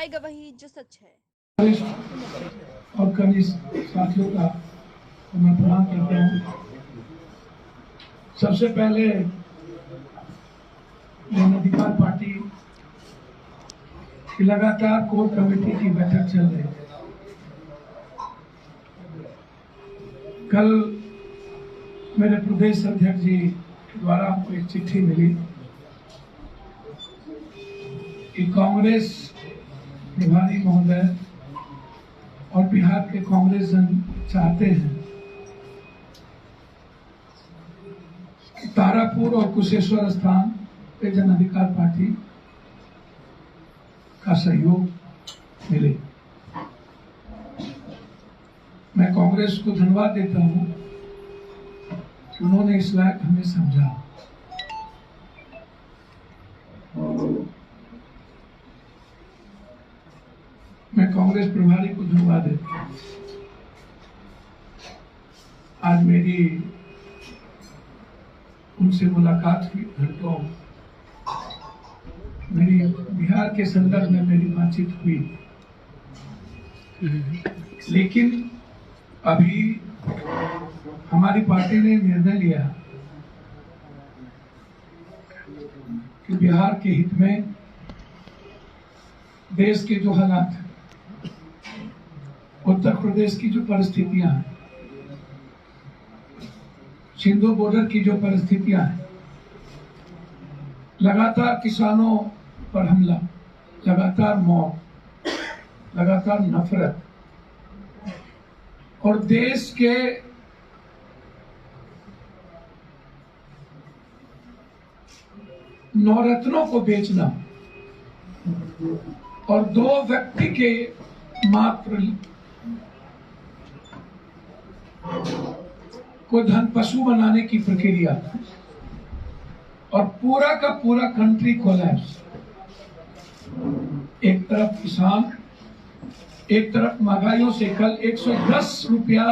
आएगा वही जो सच है। और कनिष्ठ साथियों का मैं प्रणाम करता हूँ। सबसे पहले जन अधिकार पार्टी की लगातार कोर कमेटी की बैठक चल रही है। कल मेरे प्रदेश अध्यक्ष जी द्वारा हमको एक चिट्ठी मिली कि कांग्रेस प्रभारी महोदय और बिहार के कांग्रेस जन चाहते हैं कि तारापुर और कुशेश्वर स्थान पे जन अधिकार पार्टी का सहयोग मिले। मैं कांग्रेस को धन्यवाद देता हूं कि उन्होंने इस लायक हमें समझा। मैं कांग्रेस प्रभारी को धन्यवाद देता हूं। आज मेरी उनसे मुलाकात हुई, घंटों मेरी बिहार के संदर्भ में मेरी बातचीत हुई, लेकिन अभी हमारी पार्टी ने निर्णय लिया कि बिहार के हित में देश के जो हालात हैं, उत्तर प्रदेश की जो परिस्थितियां हैं, सिंधु बॉर्डर की जो परिस्थितियां हैं, लगातार किसानों पर हमला, लगातार मौत, लगातार नफरत और देश के नवरत्नों को बेचना और दो व्यक्ति के मात्र को धन पशु बनाने की प्रक्रिया और पूरा का पूरा कंट्री कोलैप्स। एक तरफ किसान, एक तरफ महंगाइयों से कल 110 रुपया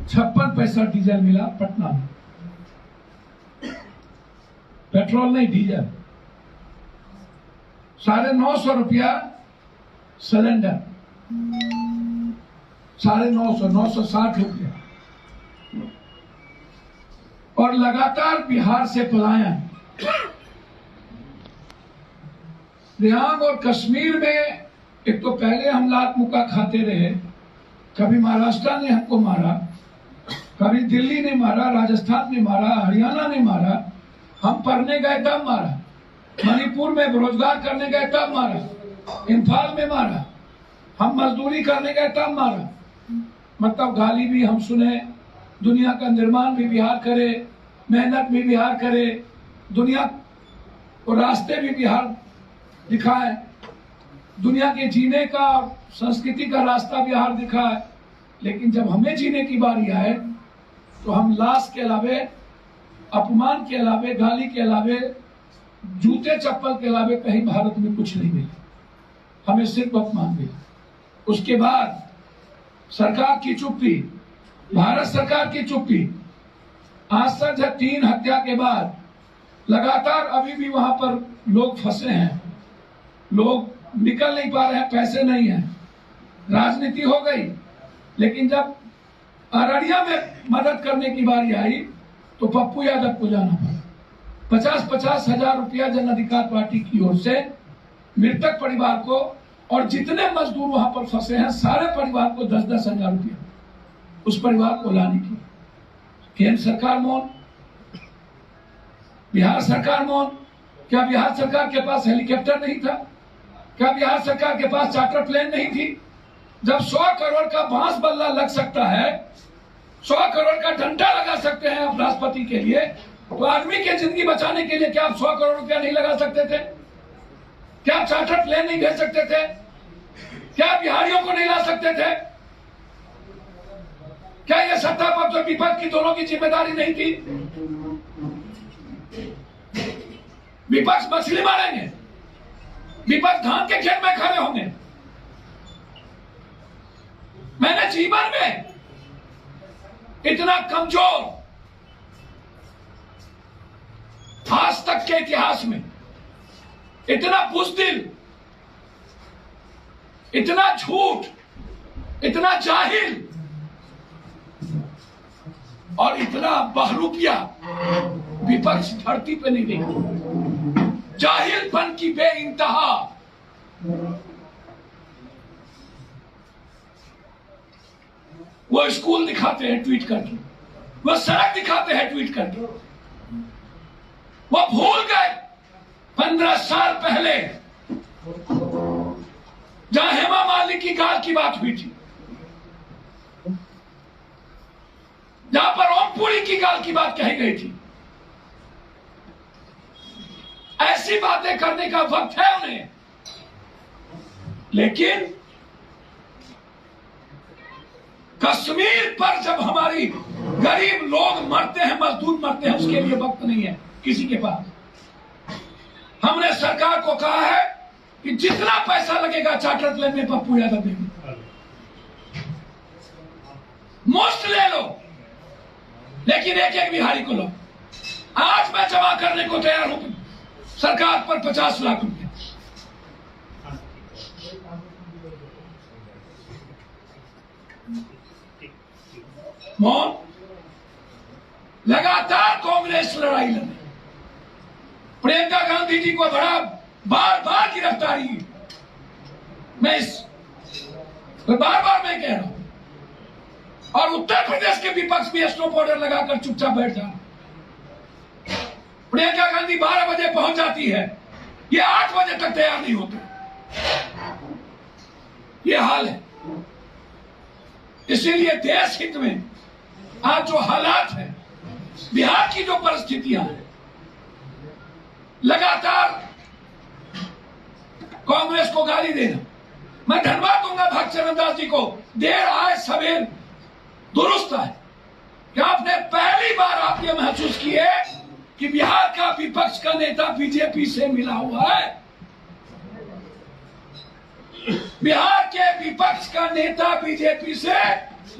56 पैसा डीजल मिला पटना में, पेट्रोल नहीं डीजल, 950 रुपया सिलेंडर, 950, 960 रुपया। और लगातार बिहार से पलायन। रियांग और कश्मीर में एक तो पहले हम लात मुक्का खाते रहे, कभी महाराष्ट्र ने हमको मारा, कभी दिल्ली ने मारा, राजस्थान ने मारा, हरियाणा ने मारा, हम पढ़ने गए तब मारा, मणिपुर में रोजगार करने गए तब मारा, इम्फाल में मारा, हम मजदूरी करने गए तब मारा। मतलब गाली भी हम सुने, दुनिया का निर्माण भी बिहार करे, मेहनत भी बिहार करे, दुनिया को रास्ते भी बिहार दिखाए, दुनिया के जीने का संस्कृति का रास्ता बिहार दिखाए। लेकिन जब हमें जीने की बारी आए तो हम लाश के अलावे, अपमान के अलावे, गाली के अलावे, जूते चप्पल के अलावे कहीं भारत में कुछ नहीं मिला, हमें सिर्फ अपमान मिला। उसके बाद सरकार की चुप्पी, भारत सरकार की चुप्पी। आज तक 3 हत्या के बाद लगातार अभी भी वहां पर लोग फंसे हैं, लोग निकल नहीं पा रहे हैं, पैसे नहीं है, राजनीति हो गई। लेकिन जब अररिया में मदद करने की बारी आई तो पप्पू यादव को जाना पड़ा। 50-50 हजार रुपया जन अधिकार पार्टी की ओर से मृतक परिवार को और जितने मजदूर वहां पर फंसे हैं सारे परिवार को 10-10 हजार रुपया उस परिवार को लाने की। केंद्र सरकार मौन, बिहार सरकार मौन। क्या बिहार सरकार के पास हेलीकॉप्टर नहीं था? क्या बिहार सरकार के पास चार्टर प्लेन नहीं थी? जब 100 करोड़ का बांस बल्ला लग सकता है, 100 करोड़ का डंडा लगा सकते हैं आप राष्ट्रपति के लिए, तो आदमी की जिंदगी बचाने के लिए क्या आप 100 करोड़ रुपया नहीं लगा सकते थे? क्या आप चार्टर प्लेन नहीं भेज सकते थे? क्या बिहारियों को नहीं ला सकते थे? क्या ये सत्ता पक्ष और विपक्ष की दोनों की जिम्मेदारी नहीं थी? विपक्ष मछली मारेंगे, विपक्ष धान के खेत में खड़े होंगे। मैंने जीवन में इतना कमजोर आज तक के इतिहास में इतना बुज़दिल इतना झूठ, इतना जाहिल और इतना बहरूपिया विपक्ष धरती पे नहीं देखा। जाहिलपन की बेइंतहा। वो स्कूल दिखाते हैं ट्वीट करके, वो सड़क दिखाते हैं ट्वीट करके। वो भूल गए 15 साल पहले जहां हेमा मालिनी की गाल की बात हुई थी, जहां पर ओमपुरी की गाल की बात कही गई थी। ऐसी बातें करने का वक्त है उन्हें, लेकिन कश्मीर पर जब हमारी गरीब लोग मरते हैं, मजदूर मरते हैं, उसके लिए वक्त नहीं है किसी के पास। हमने सरकार को कहा है कि जितना पैसा लगेगा चार्टर प्लेन में पप्पू यादव देंगे, मुफ्त ले लो, लेकिन एक एक बिहारी को लो। आज मैं जमा करने को तैयार हूं सरकार पर 50 लाख रुपए। लगातार कांग्रेस लड़ाई लड़े। प्रियंका गांधी जी को बड़ा बार बार गिरफ्तारी, मैं बार बार मैं कह रहा हूं, और उत्तर प्रदेश के विपक्ष भी स्नो बॉर्डर लगाकर चुपचाप बैठ जा। प्रियंका गांधी 12 बजे पहुंच जाती है, ये 8 बजे तक तैयार नहीं होते। ये हाल है। इसीलिए देश हित में आज जो हालात है, बिहार की जो परिस्थितियां हैं, लगातार कांग्रेस को गाली देना। मैं धन्यवाद दूंगा भक्तचरण दास जी को, देर आए सवेर दुरुस्त है कि आपने पहली बार आप ये महसूस किए कि बिहार का विपक्ष का नेता बीजेपी से मिला हुआ है। बिहार के विपक्ष का नेता बीजेपी से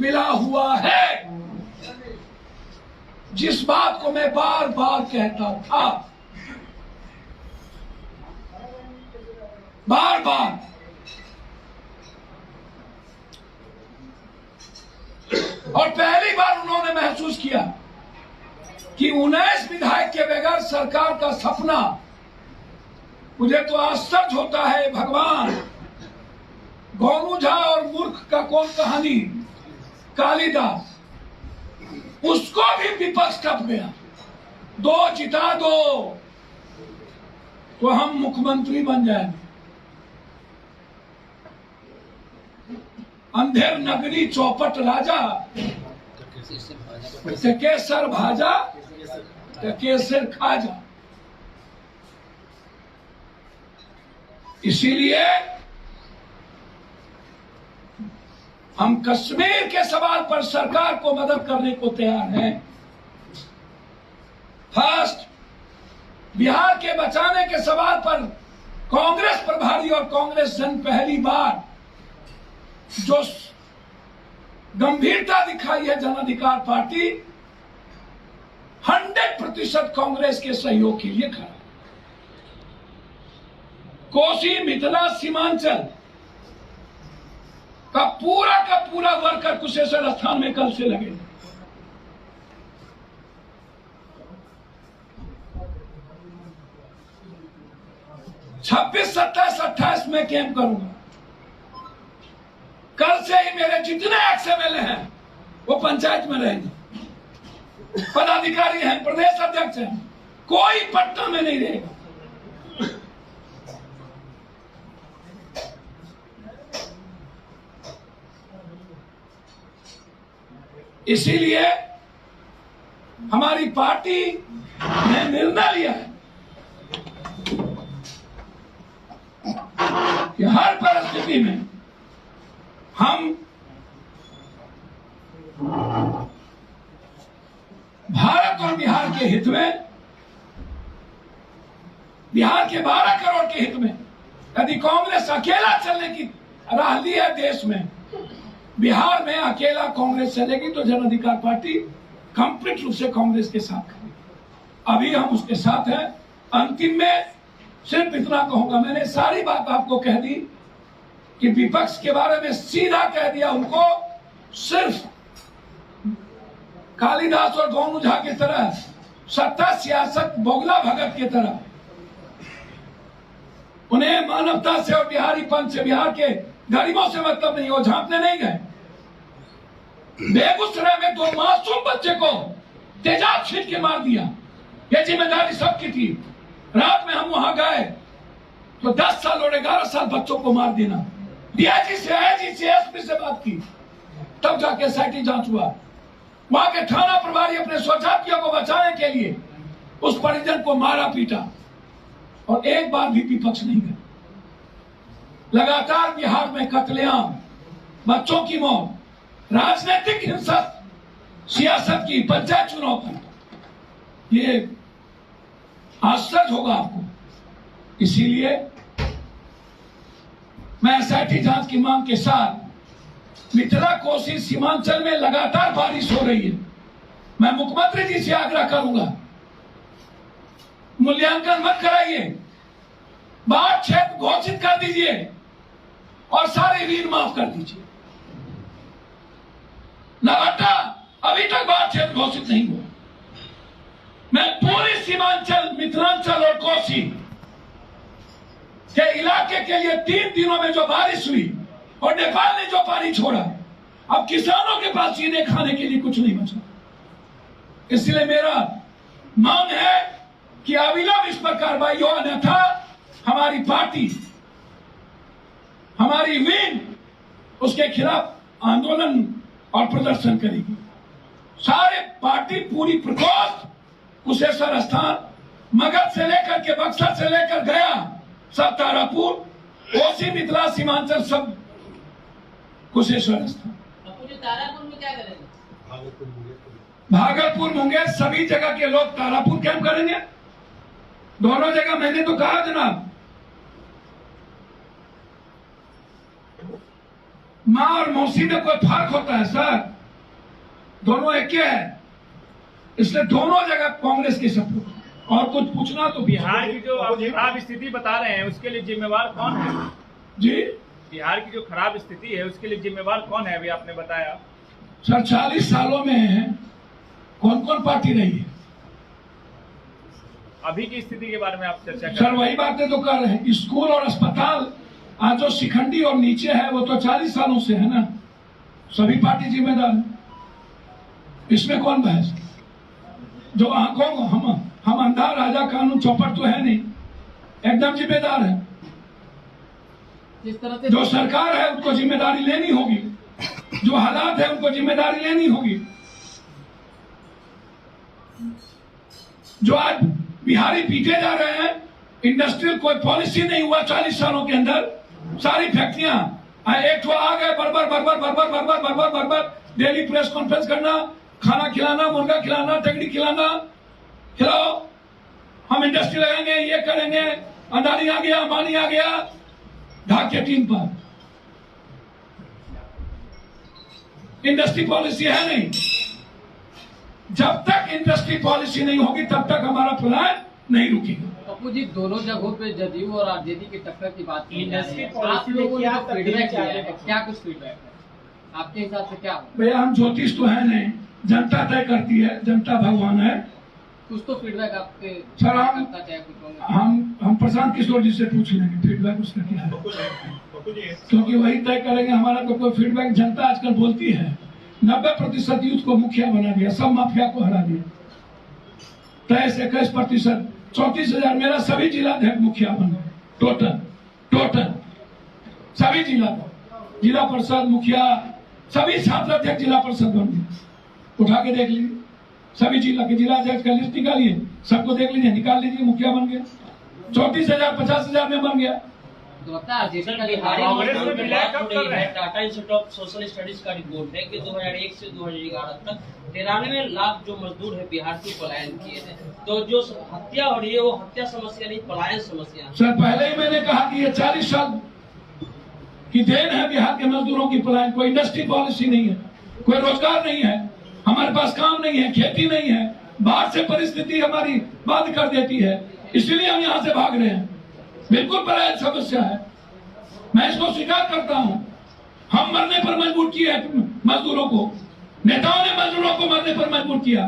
मिला हुआ है। जिस बात को मैं बार बार कहता था, बार बार, और पहली बार उन्होंने महसूस किया कि 19 विधायक के बगैर सरकार का सपना। मुझे तो आश्चर्य होता है, भगवान, गोनू झा और मूर्ख का कौन कहानी, कालिदास, उसको भी विपक्ष टप गया। 2 जिता दो तो हम मुख्यमंत्री बन जाएंगे। अंधेर नगरी चौपट राजा, केसर भाजा केसर खाजा। इसीलिए हम कश्मीर के सवाल पर सरकार को मदद करने को तैयार हैं। फर्स्ट, बिहार के बचाने के सवाल पर कांग्रेस प्रभारी और कांग्रेस जन पहली बार जो गंभीरता दिखाई है, जन अधिकार पार्टी 100% कांग्रेस के सहयोग के लिए खड़ा। कोसी मिथिला सीमांचल का पूरा वर्कर कुशेश्वर स्थान में कल से लगे। छब्बीस 27 28 में कैंप करूंगा। कल से ही मेरे जितने एक्सएमएलए हैं वो पंचायत में रहेंगे, पदाधिकारी हैं, प्रदेश अध्यक्ष हैं, कोई पटना में नहीं रहेगा। इसीलिए हमारी पार्टी ने निर्णय लिया है कि हर परिस्थिति में हम भारत और बिहार के हित में, बिहार के 12 करोड़ के हित में, यदि कांग्रेस अकेला चलने की राह ली है देश में, बिहार में अकेला कांग्रेस चलेगी तो जन अधिकार पार्टी कंप्लीट रूप से कांग्रेस के साथ खड़ी। अभी हम उसके साथ हैं। अंतिम में सिर्फ इतना कहूंगा, मैंने सारी बात आपको कह दी कि विपक्ष के बारे में सीधा कह दिया उनको, सिर्फ कालिदास और गोनू झा की तरह, सत्ता सियासत बोगला भगत की तरह। उन्हें मानवता से और बिहारीपन से, बिहार के गरीबों से मतलब नहीं, वो झांकने नहीं गए। बेगूसराय में 2 मासूम बच्चे को तेजाब छीन के मार दिया, ये जिम्मेदारी सबकी थी। रात में हम वहां गए तो 10 साल और 11 साल बच्चों को मार देना। डीआईजी से, आईजी से, एसपी से बात की, तब जाके एसआईटी जांच हुआ। वहां के थाना प्रभारी अपने स्वजातियों को बचाने के लिए उस परिजन को मारा पीटा, और एक बार भी विपक्ष नहीं गया। लगातार बिहार में कत्लेआम, बच्चों की मौत, राजनीतिक हिंसा, सियासत की, पंचायत चुनाव की, ये आश्चर्य होगा आपको। इसीलिए मैं एसआईटी जांच की मांग के साथ मिथिला कोसी सीमांचल में लगातार बारिश हो रही है, मैं मुख्यमंत्री जी से आग्रह करूंगा, मूल्यांकन मत कराइए, बाढ़ क्षेत्र घोषित कर दीजिए और सारे ऋण माफ कर दीजिए। नवाटा अभी तक बाढ़ क्षेत्र घोषित नहीं हुआ। मैं पूरी सीमांचल, मिथिलांचल और कोसी के इलाके के लिए 3 दिनों में जो बारिश हुई और नेपाल ने जो पानी छोड़ा, अब किसानों के पास सीधे खाने के लिए कुछ नहीं बचा। इसलिए मेरा मांग है कि अविलंब इस पर कार्रवाई हो, अन्यथा हमारी पार्टी, हमारी विंग उसके खिलाफ आंदोलन और प्रदर्शन करेगी। सारे पार्टी पूरी प्रकोष्ठ, कुशेश्वर स्थान, मगध से लेकर के बक्सर से लेकर गया, सब तारापुर, कोसी, मिथिला, सीमांचल, सब कुशेश्वर स्थान। तारापुर में क्या करेंगे? भागलपुर, मुंगेर, सभी जगह के लोग तारापुर कैंप करेंगे। दोनों जगह मैंने तो कहा जनाब, माँ और मौसी में कोई फर्क होता है सर? दोनों एक है, इसलिए दोनों जगह कांग्रेस की सपोर्ट। और कुछ पूछना तो बिहार की जो आप खराब स्थिति बता रहे हैं, उसके लिए जिम्मेवार कौन है जी? बिहार की जो खराब स्थिति है उसके लिए जिम्मेवार कौन है? अभी आपने बताया सर, 40 सालों में कौन कौन पार्टी रही है? अभी की स्थिति के बारे में आप चर्चा कर सर वही बातें तो कर रहे हैं। स्कूल और अस्पताल आज जो शिखंडी और नीचे है वो तो 40 सालों से है ना, सभी पार्टी जिम्मेदार है, इसमें कौन बहस? जो आंखों हम अंधा राजा कानून चौपट तो है नहीं, एकदम जिम्मेदार है। जिस तरह से जो सरकार है उनको जिम्मेदारी लेनी होगी, जो हालात है उनको जिम्मेदारी लेनी होगी। जो आज बिहारी पीटे जा रहे हैं, इंडस्ट्रियल कोई पॉलिसी नहीं हुआ 40 सालों के अंदर, सारी फैक्ट्रियां एक तो आ गए, बरबर बरबर बरबर बरबर बरबर बरबर, डेली प्रेस कॉन्फ्रेंस करना, खाना खिलाना, मुर्गा खिलाना, टगड़ी खिलाना, खिलाओ, हम इंडस्ट्री लगाएंगे, ये करेंगे, अदानी आ गया, अंबानी आ गया, ढाक के टीम पर। इंडस्ट्री पॉलिसी है नहीं। जब तक इंडस्ट्री पॉलिसी नहीं होगी तब तक हमारा प्लान नहीं रुकेगा। पप्पू जी, दोनों जगहों पे जदयू और आरजेडी की टक्कर की बात की, इंडस्ट्री आप लोगों ने फीडबैक दिया है, पॉलिसी क्या कुछ फीडबैक है आपके हिसाब से? क्या हो? भैया हम ज्योतिष तो है नहीं, जनता तय करती है, जनता भगवान है। कुछ तो फीडबैक आपके सर हम करता चाहे कुछ होंगे। हम प्रशांत किशोर जी से पूछ लेंगे फीडबैक उसका क्या है, क्योंकि वही तय करेंगे। हमारा तो कोई फीडबैक, जनता आजकल बोलती है 90% यूथ को मुखिया बना दिया, सब माफिया को हरा दिया। 23-21%, 34,000 मेरा सभी जिला अध्यक्ष मुखिया बन गए, टोटल सभी जिला परिषद मुखिया, सभी छात्र अध्यक्ष जिला परिषद बन गए। उठा के देख लीजिए, सभी जिला के जिला अध्यक्ष का लिस्ट निकालिए, सबको देख लीजिए, निकाल लीजिए, मुखिया बन गया। 34,000 50,000 में बन गया। Tata institute of social studies का रिपोर्ट है कि 2001 से 2011 तक 93 लाख जो मजदूर है बिहार से पलायन किए थे। तो जो हत्या हो रही है वो हत्या समस्या नहीं, पलायन समस्या। सर पहले ही मैंने कहा कि ये 40 साल की देन है बिहार के मजदूरों की पलायन। कोई इंडस्ट्री पॉलिसी नहीं है, कोई रोजगार नहीं है, हमारे पास काम नहीं है, खेती नहीं है, बाहर से परिस्थिति हमारी बंद कर देती है, इसलिए हम यहाँ से भाग रहे हैं। बिल्कुल पलायन समस्या है। मैं इसको स्वीकार करता हूं। हम मरने पर मजबूर किए मजदूरों को, नेताओं ने मजदूरों को मरने पर मजबूर किया।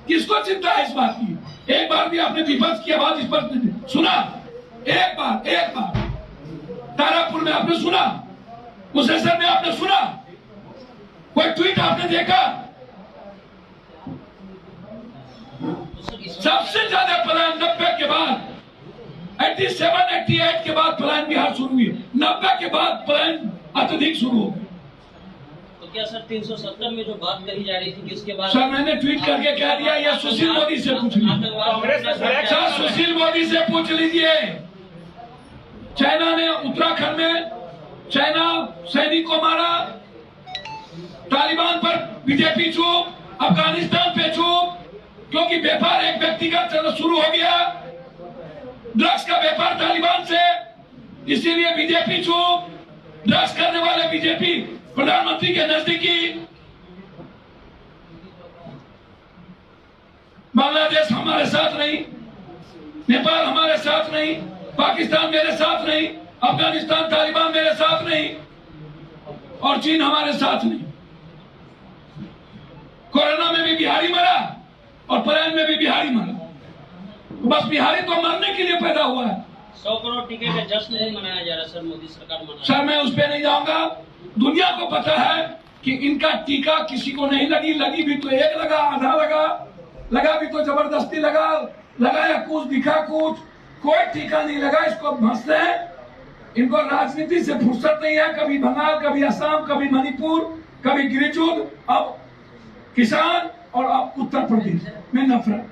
किसको चिंता है इस बात की? एक बार भी आपने विपक्ष की आवाज इस पर सुना? एक बार तारापुर में आपने सुना? मुसलसल में आपने सुना? कोई ट्वीट आपने देखा? सबसे ज्यादा पलायन 90 के बाद, 87, 88 के बाद पलायन बिहार शुरू हुई। 90 के बाद पलायन अत्यधिक शुरू हो गई। तो क्या सर 370 में जो बात कही जा रही थी कि उसके बाद सर मैंने ट्वीट करके कह दिया, या सुशील मोदी से पूछ लीजिए। सर सुशील मोदी से पूछ लीजिए। चाइना ने उत्तराखंड में चाइना सैनिक को मारा, तालिबान पर बीजेपी चुप, अफगानिस्तान पे चुप, क्योंकि व्यापार एक व्यक्तिगत शुरू हो गया, ड्रग्स का व्यापार तालिबान से, इसीलिए बीजेपी चुप। ड्रग्स करने वाले बीजेपी प्रधानमंत्री के नजदीकी। बांग्लादेश हमारे साथ नहीं, नेपाल हमारे साथ नहीं, पाकिस्तान मेरे साथ नहीं, अफगानिस्तान तालिबान मेरे साथ नहीं, और चीन हमारे साथ नहीं। कोरोना में भी बिहारी मरा और पलायन में भी बिहारी मरा। तो बस बिहारी तो मरने के लिए पैदा हुआ है। 100 करोड़ टीके का जश्न नहीं मनाया जा रहा सर, मोदी सरकार मना। सर मैं उस पर नहीं जाऊंगा। दुनिया को पता है कि इनका टीका किसी को नहीं लगी भी तो एक लगा, आधा लगा भी तो जबरदस्ती लगाया कुछ, दिखा कुछ, कोई टीका नहीं लगा। इसको हंसते हैं, इनको राजनीति से फुर्सत नहीं है। कभी बंगाल, कभी असम, कभी मणिपुर, कभी गिरिजूद, अब किसान, और अब उत्तर प्रदेश में नफरत।